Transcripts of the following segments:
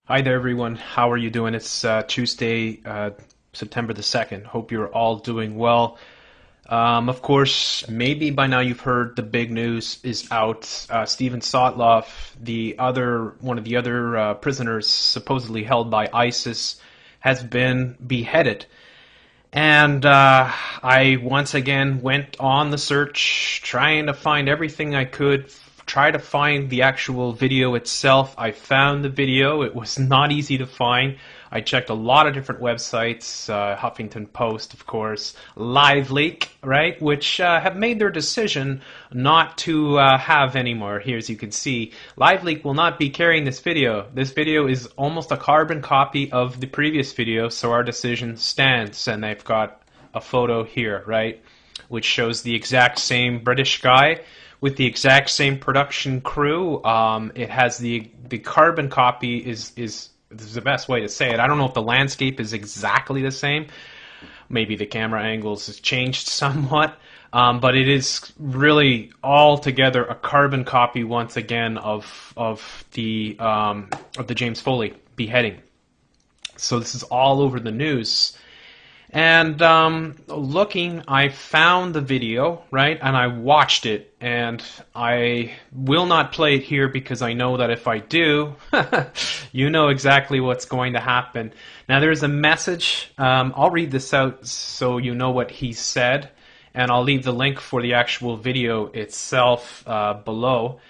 Hi there, everyone. How are you doing? It's Tuesday, September the 2nd. Hope you're all doing well. Of course, maybe by now you've heard the big news is out. Stephen Sotloff, one of the other prisoners supposedly held by ISIS, has been beheaded. And I once again went on the search, trying to find everything I could, try to find the actual video itself. I found the video. It was not easy to find. I checked a lot of different websites, Huffington Post, of course, LiveLeak, right, which have made their decision not to have anymore. Here, as you can see, LiveLeak will not be carrying this video. This video is almost a carbon copy of the previous video, so our decision stands. And they've got a photo here, right, which shows the exact same British guy with the exact same production crew. It has the carbon copy is the best way to say it. I don't know if the landscape is exactly the same. Maybe the camera angles has changed somewhat, but it is really altogether a carbon copy once again of the James Foley beheading. So this is all over the news. And looking, I found the video, right, and I watched it, and I will not play it here because I know that if I do, you know exactly what's going to happen. Now, there's a message. I'll read this out so you know what he said, and I'll leave the link for the actual video itself below.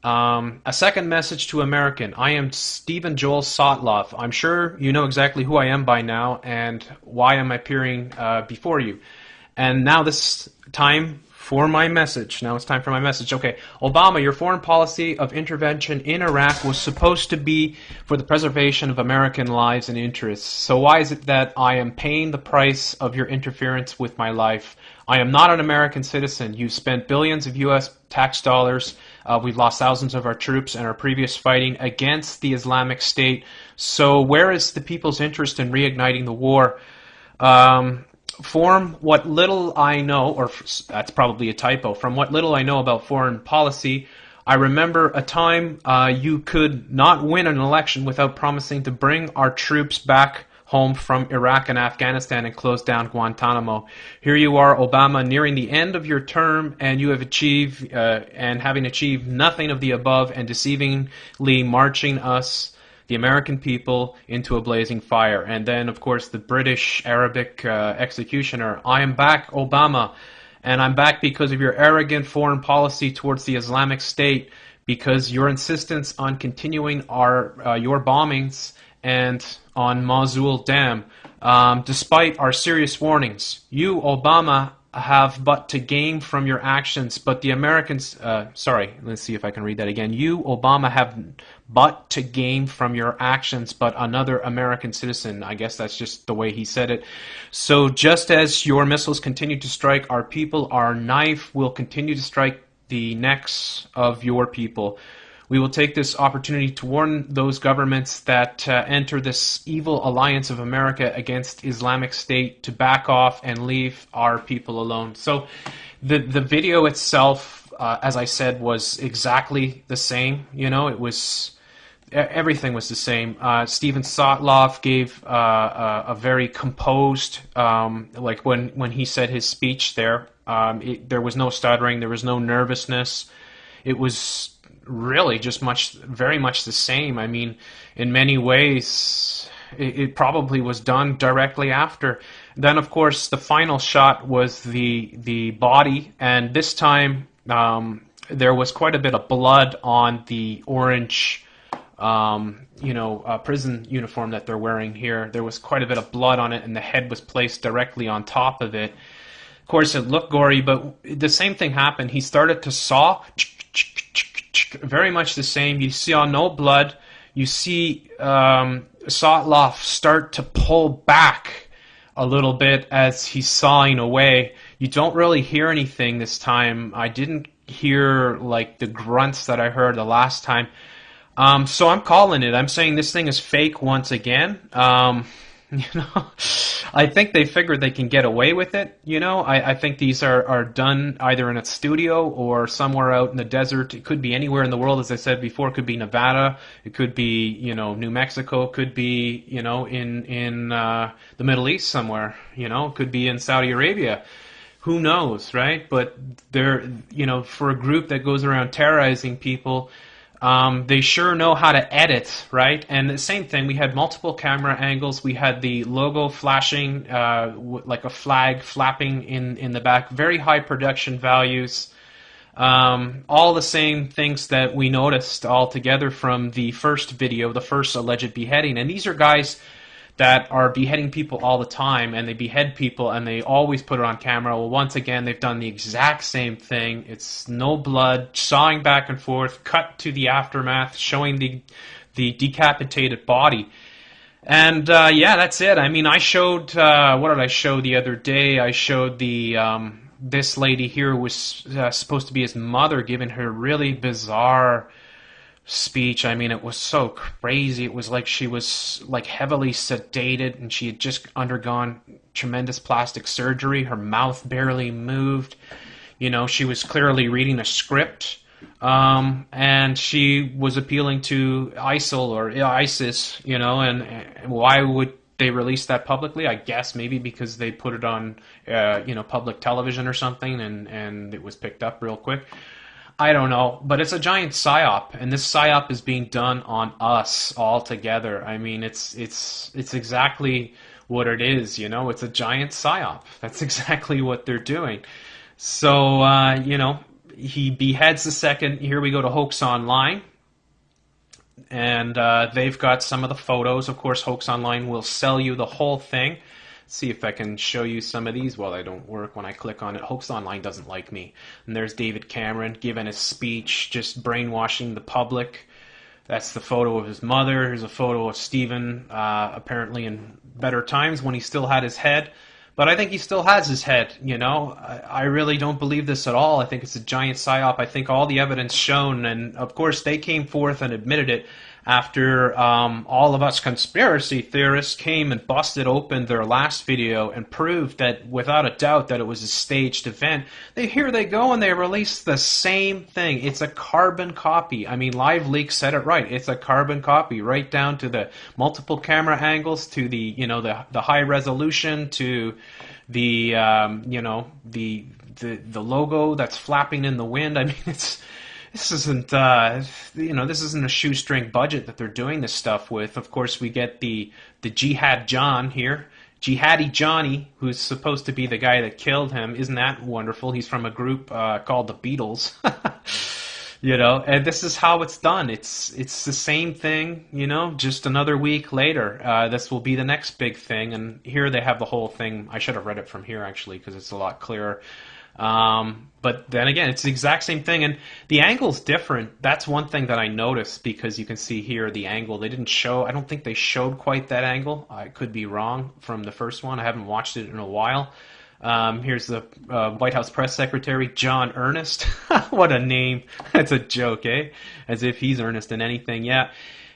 A second message to American. I am Stephen Joel Sotloff. I'm sure you know exactly who I am by now and why I'm appearing before you. And now this time for my message. Now it's time for my message. Okay, Obama, your foreign policy of intervention in Iraq was supposed to be for the preservation of American lives and interests. So why is it that I am paying the price of your interference with my life? I am not an American citizen. You spent billions of U.S. tax dollars. We've lost thousands of our troops in our previous fighting against the Islamic State. So where is the people's interest in reigniting the war? From what little I know, or that's probably a typo, from what little I know about foreign policy, I remember a time you could not win an election without promising to bring our troops back home from Iraq and Afghanistan and close down Guantanamo. Here you are, Obama, nearing the end of your term, and you have achieved, and having achieved nothing of the above, and deceivingly marching us, the American people, into a blazing fire. And then, of course, the British Arabic executioner, I am back, Obama, and I'm back because of your arrogant foreign policy towards the Islamic State, because your insistence on continuing your bombings and on Mosul Dam, despite our serious warnings. You, Obama, have but to gain from your actions, but the Americans, sorry, let's see if I can read that again. You, Obama, have but to gain from your actions, but another American citizen. I guess that's just the way he said it. So just as your missiles continue to strike our people, our knife will continue to strike the necks of your people. We will take this opportunity to warn those governments that enter this evil alliance of America against Islamic State to back off and leave our people alone. So the video itself, as I said, was exactly the same. You know, it was everything was the same. Stephen Sotloff gave a very composed, like when he said his speech there. There was no stuttering, there was no nervousness. It was really just very much the same. I mean, in many ways, it probably was done directly after. Then, of course, the final shot was the body, and this time there was quite a bit of blood on the orange, prison uniform that they're wearing here. There was quite a bit of blood on it, and the head was placed directly on top of it. Of course, it looked gory, but the same thing happened. He started to saw. Very much the same. You saw no blood. You see Sotloff start to pull back a little bit as he's sawing away. You don't really hear anything this time. I didn't hear like the grunts that I heard the last time. So I'm calling it. I'm saying this thing is fake once again. You know, I think they figured they can get away with it. You know, I think these are done either in a studio or somewhere out in the desert. It could be anywhere in the world, as I said before. It could be Nevada. It could be, you know, New Mexico. It could be, you know, in the Middle East somewhere. You know, it could be in Saudi Arabia. Who knows, right? But they're, you know, for a group that goes around terrorizing people, they sure know how to edit, right? And the same thing, we had multiple camera angles. We had the logo flashing like a flag flapping in the back. Very high production values. All the same things that we noticed all together from the first video, the first alleged beheading. And these are guys that are beheading people all the time, and they behead people and they always put it on camera. Well, once again, they've done the exact same thing. It's no blood, sawing back and forth, cut to the aftermath, showing the decapitated body. And yeah, that's it. I mean, I showed, what did I show the other day? I showed the this lady here was supposed to be his mother, giving her really bizarre speech. I mean, it was so crazy. It was like she was like heavily sedated and she had just undergone tremendous plastic surgery. Her mouth barely moved. You know, she was clearly reading a script. And she was appealing to ISIL or ISIS, you know, and why would they release that publicly? I guess maybe because they put it on, you know, public television or something, and it was picked up real quick. I don't know, but it's a giant psyop, and this psyop is being done on us all together. I mean, it's exactly what it is, you know. It's a giant psyop. That's exactly what they're doing. So, you know, he beheads the second. Here we go to Hoax Online, and they've got some of the photos. Of course, Hoax Online will sell you the whole thing. See if I can show you some of these. Well, they don't work when I click on it. Hoax Online doesn't like me. And there's David Cameron giving a speech, just brainwashing the public. That's the photo of his mother. Here's a photo of Stephen, apparently in better times when he still had his head. But I think he still has his head, you know. I really don't believe this at all. I think it's a giant psyop. I think all the evidence shown, and of course they came forth and admitted it after all of us conspiracy theorists came and busted open their last video and proved that without a doubt that it was a staged event. Here they go and they release the same thing. It's a carbon copy. I mean, LiveLeak said it right. It's a carbon copy, right down to the multiple camera angles, to the, you know, the high resolution, to the you know, the logo that's flapping in the wind. I mean, this isn't, you know, this isn't a shoestring budget that they're doing this stuff with. Of course, we get the Jihad John here, Jihadi Johnny, who's supposed to be the guy that killed him. Isn't that wonderful? He's from a group called the Beatles. You know, and this is how it's done. It's the same thing, you know, just another week later. This will be the next big thing, and here they have the whole thing. I should have read it from here, actually, because it's a lot clearer. But then again, it's the exact same thing, and the angle's different. That's one thing that I noticed, because you can see here the angle. They didn't show, I don't think they showed quite that angle. I could be wrong from the first one. I haven't watched it in a while. Here's the White House press secretary, John Earnest. What a name. That's a joke, eh? As if he's earnest in anything. Yeah.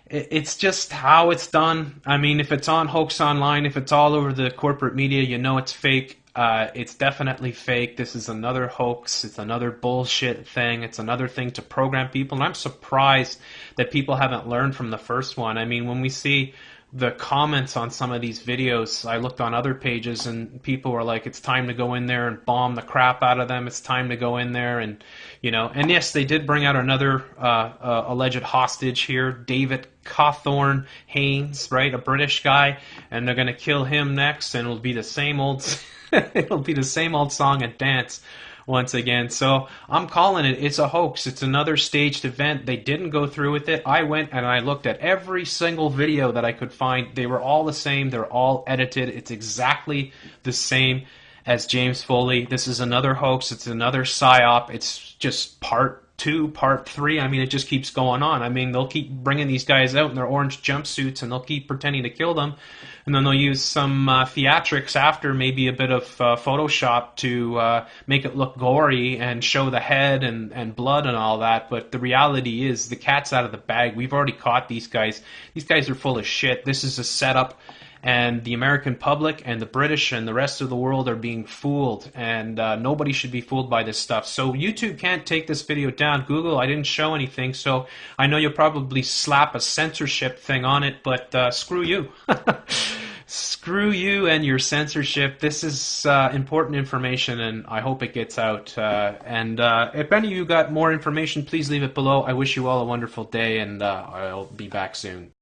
It's just how it's done. I mean, if it's on Hoax Online, if it's all over the corporate media, you know it's fake. It's definitely fake. This is another hoax. It's another bullshit thing. It's another thing to program people. And I'm surprised that people haven't learned from the first one. I mean, when we see the comments on some of these videos, I looked on other pages and people were like, it's time to go in there and bomb the crap out of them. It's time to go in there and, you know, and yes, they did bring out another alleged hostage here, David Cawthorne Haynes, right? A British guy, and they're going to kill him next, and it'll be the same old, it'll be the same old song and dance once again. So I'm calling it, it's a hoax. It's another staged event. They didn't go through with it. I went and I looked at every single video that I could find. They were all the same. They're all edited. It's exactly the same as James Foley. This is another hoax. It's another psyop. It's just part 2, part 3. I mean, it just keeps going on. I mean, they'll keep bringing these guys out in their orange jumpsuits and they'll keep pretending to kill them. And then they'll use some theatrics after, maybe a bit of Photoshop to make it look gory and show the head and blood and all that. But the reality is the cat's out of the bag. We've already caught these guys. These guys are full of shit. This is a setup. and the American public and the British and the rest of the world are being fooled, and nobody should be fooled by this stuff. So YouTube can't take this video down. Google, I didn't show anything, so I know you'll probably slap a censorship thing on it, but screw you. Screw you and your censorship. This is important information, and I hope it gets out. And if any of you got more information, please leave it below. I wish you all a wonderful day, and I'll be back soon.